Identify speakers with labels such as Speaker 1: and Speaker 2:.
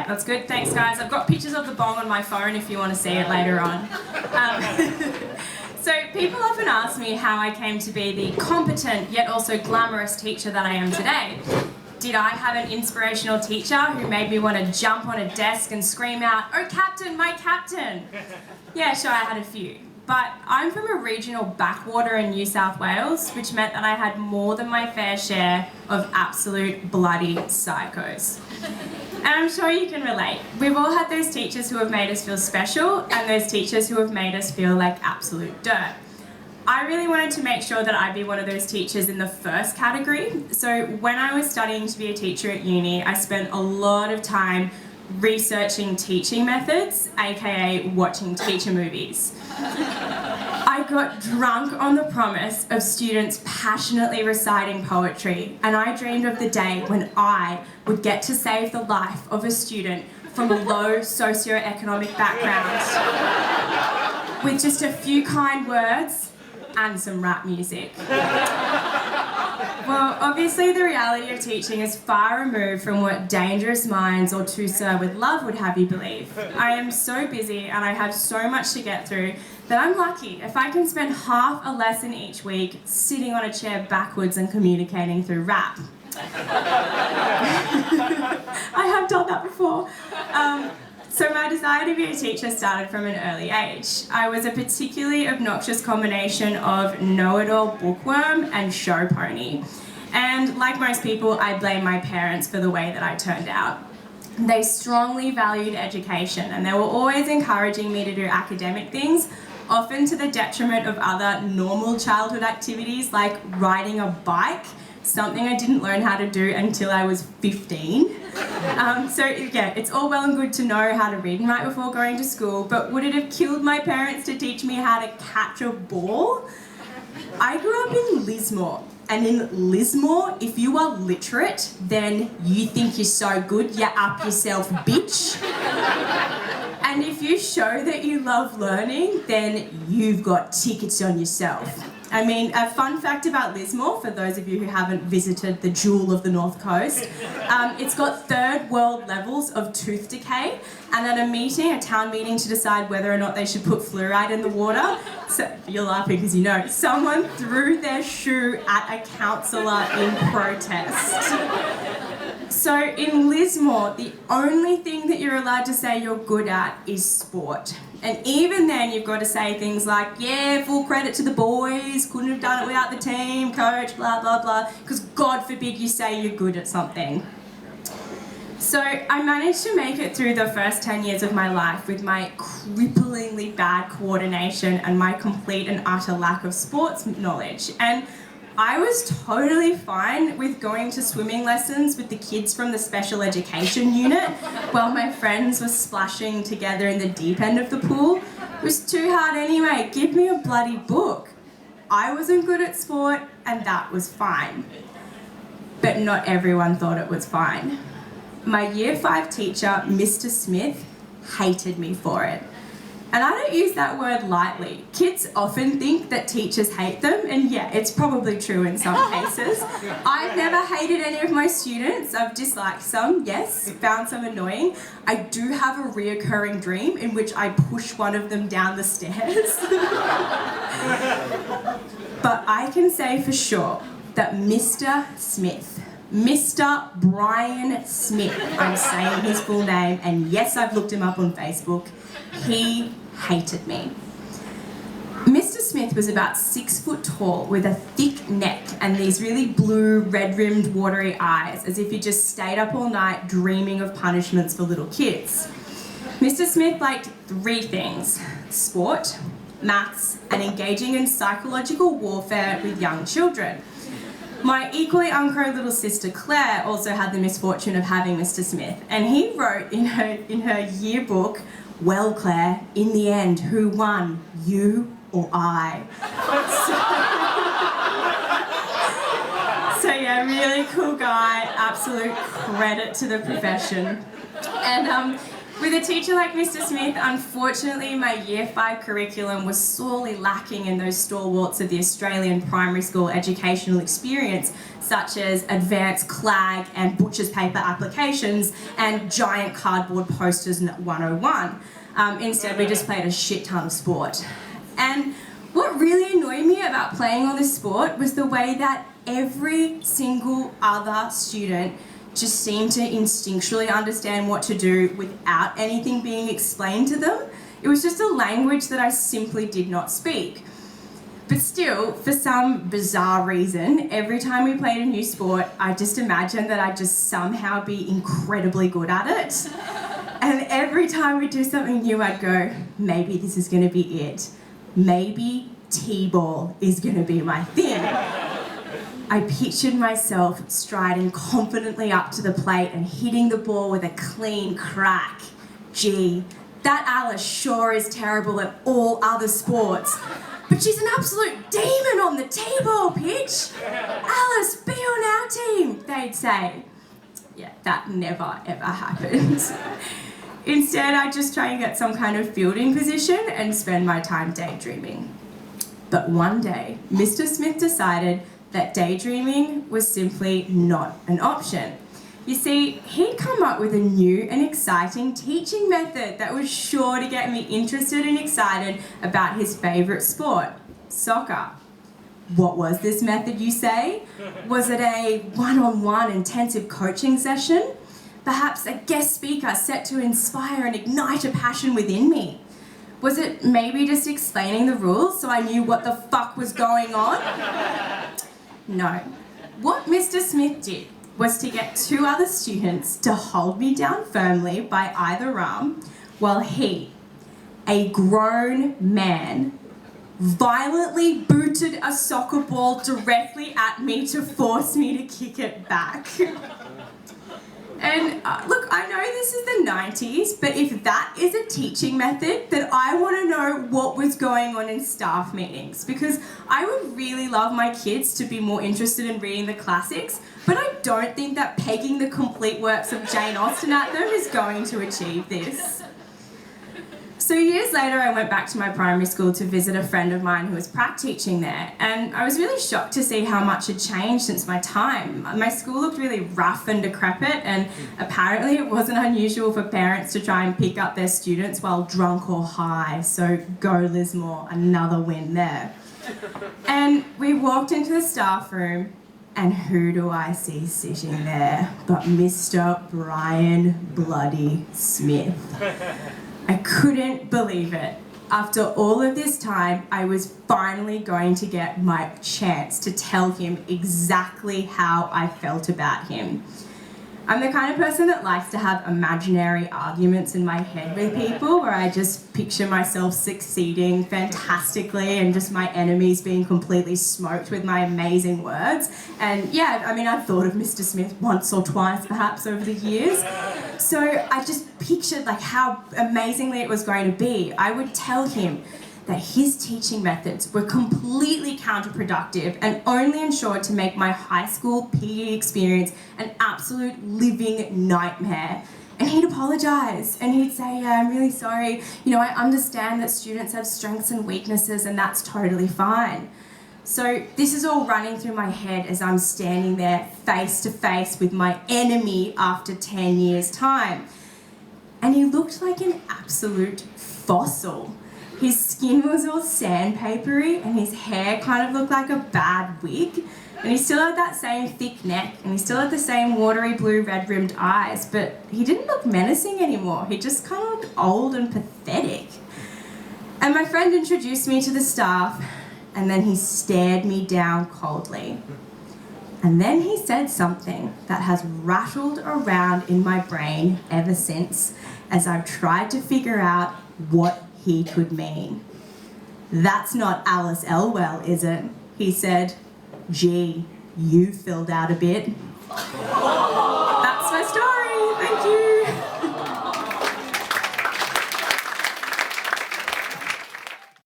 Speaker 1: Yeah, that's good. Thanks, guys. I've got pictures of the bong on my phone if you want to see it later on. So people often ask me how I came to be the competent yet also glamorous teacher that I am today. Did I have an inspirational teacher who made me want to jump on a desk and scream out, "Oh, Captain, my Captain"? Yeah, sure, I had a few. But I'm from a regional backwater in New South Wales, which meant that I had more than my fair share of absolute bloody psychos. And I'm sure you can relate. We've all had those teachers who have made us feel special and those teachers who have made us feel like absolute dirt. I really wanted to make sure that I'd be one of those teachers in the first category. So when I was studying to be a teacher at uni, I spent a lot of time researching teaching methods, aka watching teacher movies. I got drunk on the promise of students passionately reciting poetry, and I dreamed of the day when I would get to save the life of a student from a low socioeconomic background with just a few kind words and some rap music. Well, obviously the reality of teaching is far removed from what Dangerous Minds or To Sir With Love would have you believe. I am so busy and I have so much to get through that I'm lucky if I can spend half a lesson each week sitting on a chair backwards and communicating through rap. I have done that before. So my desire to be a teacher started from an early age. I was a particularly obnoxious combination of know-it-all bookworm and show pony. And like most people, I blame my parents for the way that I turned out. They strongly valued education and they were always encouraging me to do academic things, often to the detriment of other normal childhood activities like riding a bike, something I didn't learn how to do until I was 15. So yeah, it's all well and good to know how to read and write before going to school, but would it have killed my parents to teach me how to catch a ball? I grew up in Lismore, and in Lismore, if you are literate, then you think you're so good, you up yourself, bitch. And if you show that you love learning, then you've got tickets on yourself. I mean, a fun fact about Lismore, for those of you who haven't visited the jewel of the North Coast, it's got third world levels of tooth decay, and at a town meeting to decide whether or not they should put fluoride in the water, so you're laughing because you know, someone threw their shoe at a counsellor in protest. So in Lismore, the only thing that you're allowed to say you're good at is sport. And even then you've got to say things like, yeah, full credit to the boys, couldn't have done it without the team, coach, blah, blah, blah, because God forbid you say you're good at something. So I managed to make it through the first 10 years of my life with my cripplingly bad coordination and my complete and utter lack of sports knowledge. And I was totally fine with going to swimming lessons with the kids from the special education unit while my friends were splashing together in the deep end of the pool. It was too hard anyway, give me a bloody book. I wasn't good at sport and that was fine. But not everyone thought it was fine. My Year 5 teacher, Mr. Smith, hated me for it. And I don't use that word lightly. Kids often think that teachers hate them, and yeah, it's probably true in some cases. I've never hated any of my students. I've disliked some, yes, found some annoying. I do have a reoccurring dream in which I push one of them down the stairs. But I can say for sure that Mr. Smith, Mr. Brian Smith, I'm saying his full name, and yes, I've looked him up on Facebook, he hated me. Mr. Smith was about 6 foot tall with a thick neck and these really blue, red-rimmed, watery eyes, as if he just stayed up all night dreaming of punishments for little kids. Mr. Smith liked 3 things: sport, maths, and engaging in psychological warfare with young children. My equally uncrow little sister Claire also had the misfortune of having Mr. Smith, and he wrote in her yearbook, "Well, Claire, in the end, who won, you or I?" So yeah, really cool guy, absolute credit to the profession. And With a teacher like Mr. Smith, unfortunately my Year 5 curriculum was sorely lacking in those stalwarts of the Australian primary school educational experience, such as advanced CLAG and butcher's paper applications and giant cardboard posters 101. Instead, we just played a shit ton of sport. And what really annoyed me about playing all this sport was the way that every single other student just seemed to instinctually understand what to do without anything being explained to them. It was just a language that I simply did not speak. But still, for some bizarre reason, every time we played a new sport, I just imagined that I'd just somehow be incredibly good at it. And every time we do something new, I'd go, maybe this is going to be it. Maybe T-ball is going to be my thing. I pictured myself striding confidently up to the plate and hitting the ball with a clean crack. Gee, that Alice sure is terrible at all other sports. But she's an absolute demon on the T-ball pitch. Alice, be on our team, they'd say. Yeah, that never ever happened. Instead, I'd just try and get some kind of fielding position and spend my time daydreaming. But one day, Mr. Smith decided that daydreaming was simply not an option. You see, he'd come up with a new and exciting teaching method that was sure to get me interested and excited about his favourite sport, soccer. What was this method, you say? Was it a one-on-one intensive coaching session? Perhaps a guest speaker set to inspire and ignite a passion within me? Was it maybe just explaining the rules so I knew what the fuck was going on? No. What Mr. Smith did was to get two other students to hold me down firmly by either arm while he, a grown man, violently booted a soccer ball directly at me to force me to kick it back. And look, I know this is the 90s, but if that is a teaching method, then I want to know what was going on in staff meetings, because I would really love my kids to be more interested in reading the classics, but I don't think that pegging the complete works of Jane Austen at them is going to achieve this. So years later, I went back to my primary school to visit a friend of mine who was prac teaching there, and I was really shocked to see how much had changed since my time. My school looked really rough and decrepit, and apparently it wasn't unusual for parents to try and pick up their students while drunk or high, so go Lismore, another win there. And we walked into the staff room, and who do I see sitting there but Mr. Brian Bloody Smith. I couldn't believe it. After all of this time, I was finally going to get my chance to tell him exactly how I felt about him. I'm the kind of person that likes to have imaginary arguments in my head with people where I just picture myself succeeding fantastically and just my enemies being completely smoked with my amazing words. And yeah, I mean, I've thought of Mr. Smith once or twice perhaps over the years. So I just pictured like how amazingly it was going to be. I would tell him that his teaching methods were completely counterproductive and only ensured to make my high school PE experience an absolute living nightmare. And he'd apologise and he'd say, yeah, I'm really sorry. You know, I understand that students have strengths and weaknesses and that's totally fine. So this is all running through my head as I'm standing there face to face with my enemy after 10 years' time. And he looked like an absolute fossil. His skin was all sandpapery and his hair kind of looked like a bad wig. And he still had that same thick neck and he still had the same watery blue red-rimmed eyes, but he didn't look menacing anymore. He just kind of looked old and pathetic. And my friend introduced me to the staff and then he stared me down coldly. And then he said something that has rattled around in my brain ever since as I've tried to figure out what he could mean. That's not Alice Elwell, is it? He said, gee, you filled out a bit.